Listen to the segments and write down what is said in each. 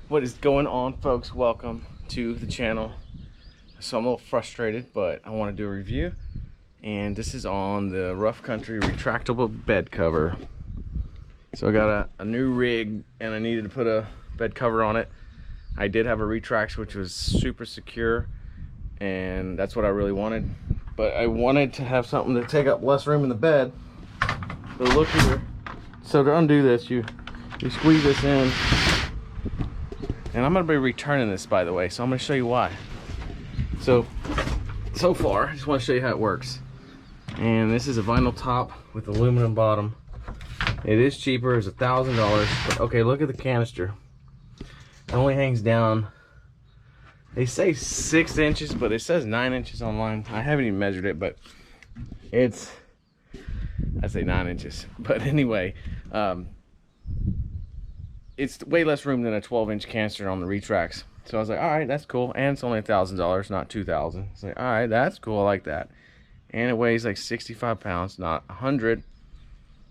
What is going on, folks? Welcome to the channel. So I'm a little frustrated, but I want to do a review, and this is on the Rough Country retractable bed cover. So I got a new rig and I needed to put a bed cover on it. I did have a Retrax which was super secure, and that's what I really wanted, but I wanted to have something to take up less room in the bed. So look here. So to undo this, you squeeze this in. And I'm going to be returning this, by the way, so I'm going to show you why. So far, I just want to show you how it works. And this is a vinyl top with aluminum bottom. It is cheaper, it's $1,000. But okay, look at the canister. It only hangs down, they say 6 inches, but it says 9 inches online. I haven't even measured it, but it's, I say 9 inches. But anyway, it's way less room than a 12-inch canister on the Retrax. So I was like, all right, that's cool. And it's only $1,000, not $2,000. It's like, all right, that's cool. I like that. And it weighs like 65 pounds, not 100.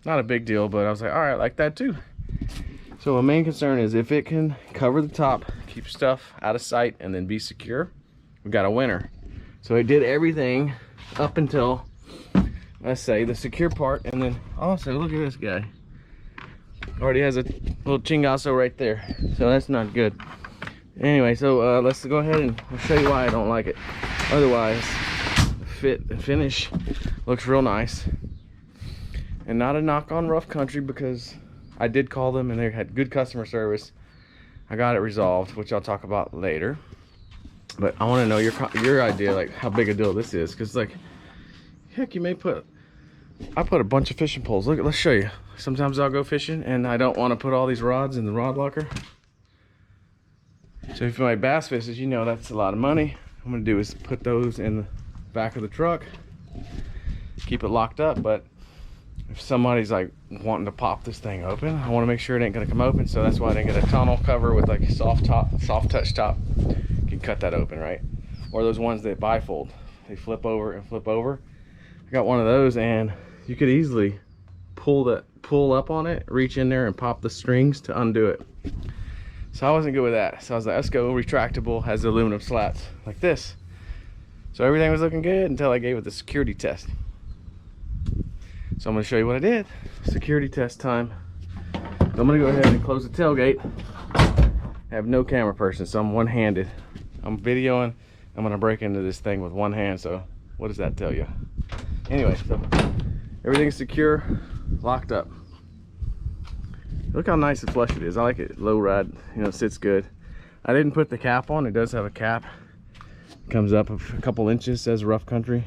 Not a big deal, but I was like, all right, I like that too. So my main concern is if it can cover the top, keep stuff out of sight, and then be secure, we got a winner. So I did everything up until, let's say, the secure part. And then also, look at this guy. Already has a little chingazo right there, so that's not good. Anyway, so let's go ahead and I'll show you why I don't like it. Otherwise, the fit and finish looks real nice. And not a knock on Rough Country, because I did call them and they had good customer service. I got it resolved, which I'll talk about later. But I want to know your idea, like how big a deal this is, because like, heck, you may put. I put a bunch of fishing poles. Look, let's show you. Sometimes I'll go fishing and I don't want to put all these rods in the rod locker. So if you like bass fishes, you know that's a lot of money. What I'm gonna do is put those in the back of the truck, keep it locked up. But if somebody's like wanting to pop this thing open, I want to make sure it ain't gonna come open. So that's why I didn't get a tunnel cover with like a soft touch top. You can cut that open, right? Or those ones that bifold, they flip over and flip over. I got one of those, and you could easily pull up on it, reach in there and pop the strings to undo it. So I wasn't good with that. So I was like, let's go retractable, has the aluminum slats like this. So everything was looking good until I gave it the security test. So I'm gonna show you what I did. Security test time. So I'm gonna go ahead and close the tailgate. I have no camera person, so I'm one-handed. I'm videoing. I'm gonna break into this thing with one hand, so what does that tell you? Anyway, so everything's secure, locked up. Look how nice and flush it is. I like it low ride, you know, it sits good. I didn't put the cap on. It does have a cap. It comes up a couple inches, says Rough Country.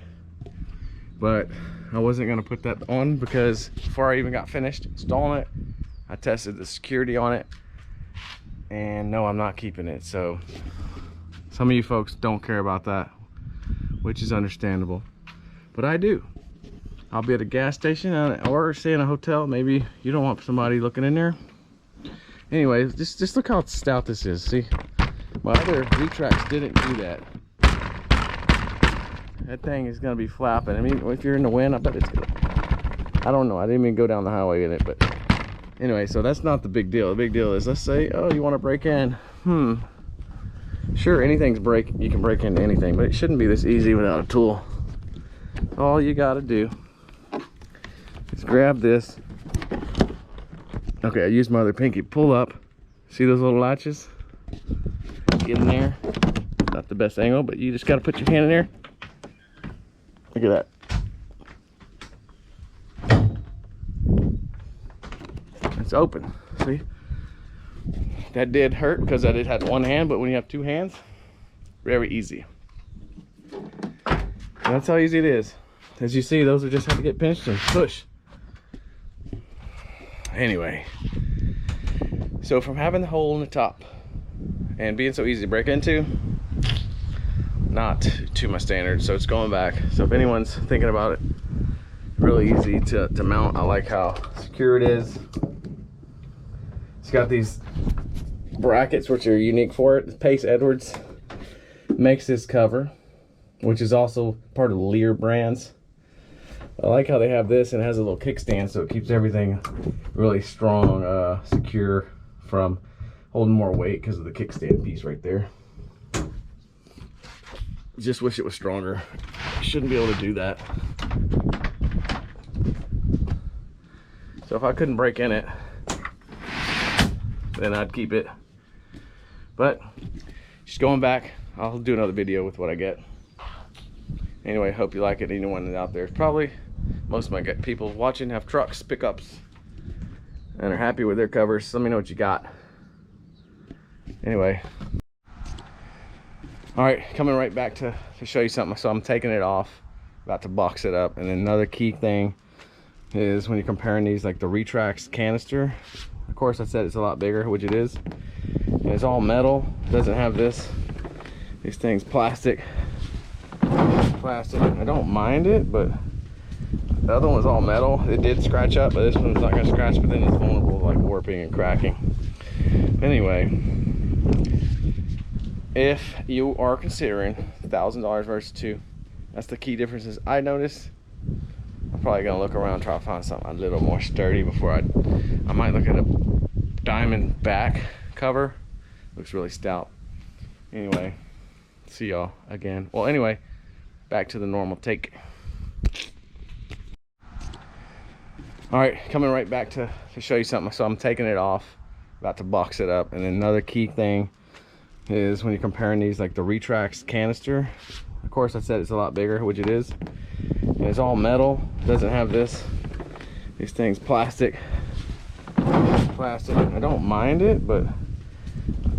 But I wasn't gonna put that on because before I even got finished installing it, I tested the security on it, and no, I'm not keeping it. So some of you folks don't care about that, which is understandable, but I do. I'll be at a gas station or stay in a hotel. Maybe you don't want somebody looking in there. Anyway, just look how stout this is. See, my other Retrax didn't do that. That thing is gonna be flapping. I mean, if you're in the wind, I bet it's gonna, I don't know, I didn't even go down the highway in it. But anyway, so that's not the big deal. The big deal is, let's say, oh, you want to break in. Sure, you can break into anything, but it shouldn't be this easy without a tool. All you gotta do is grab this. Okay, I used my other pinky. Pull up. See those little latches? Get in there. Not the best angle, but you just gotta put your hand in there. Look at that. It's open. See? That did hurt because I did have one hand, but when you have two hands, very easy. And that's how easy it is. As you see, those are just have to get pinched and push. Anyway, so from having the hole in the top and being so easy to break into, not to my standards, so it's going back. So if anyone's thinking about it, really easy to mount. I like how secure it is. It's got these brackets which are unique for it. Pace Edwards makes this cover, which is also part of the Lear brands. I like how they have this, and it has a little kickstand, so it keeps everything really strong, secure from holding more weight because of the kickstand piece right there. Just wish it was stronger. Shouldn't be able to do that. So if I couldn't break in it, then I'd keep it. But just going back, I'll do another video with what I get. Anyway, hope you like it. Anyone out there, probably most of my people watching have trucks, pickups, and are happy with their covers. Let me know what you got. Anyway, all right, coming right back to show you something. So I'm taking it off, about to box it up. And then another key thing is when you're comparing these, like the Retractable canister, of course I said it's a lot bigger, which it is, and it's all metal. It doesn't have these things plastic. I don't mind it, but the other one's all metal. It did scratch up, but this one's not gonna scratch, but then it's vulnerable to like warping and cracking. Anyway, if you are considering $1,000 versus $2,000, that's the key differences I noticed. I'm probably gonna look around, try to find something a little more sturdy before I might look at a diamond back cover. Looks really stout. Anyway, see y'all again. Well, anyway, back to the normal take. All right, coming right back to show you something. So I'm taking it off, about to box it up. And then another key thing is when you're comparing these, like the Retractable canister, of course I said it's a lot bigger, which it is, and it's all metal. It doesn't have these things plastic. I don't mind it, but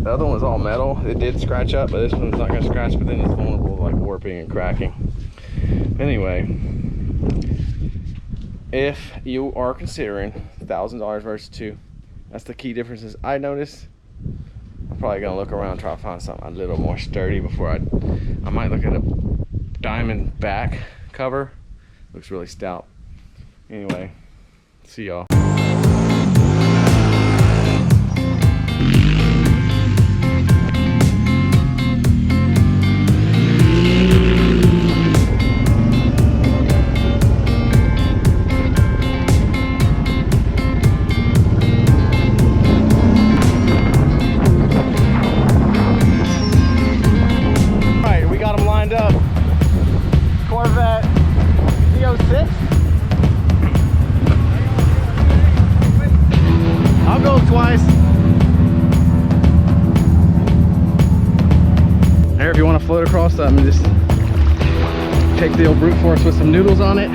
the other one's all metal. It did scratch up, but this one's not gonna scratch, but then it's vulnerable to like warping and cracking. Anyway, if you are considering $1,000 versus $2,000, that's the key differences I noticed. I'm probably gonna look around, try to find something a little more sturdy before I might look at a diamond back cover. Looks really stout. Anyway, see y'all. If you want to float across something, just take the old brute force with some noodles on it.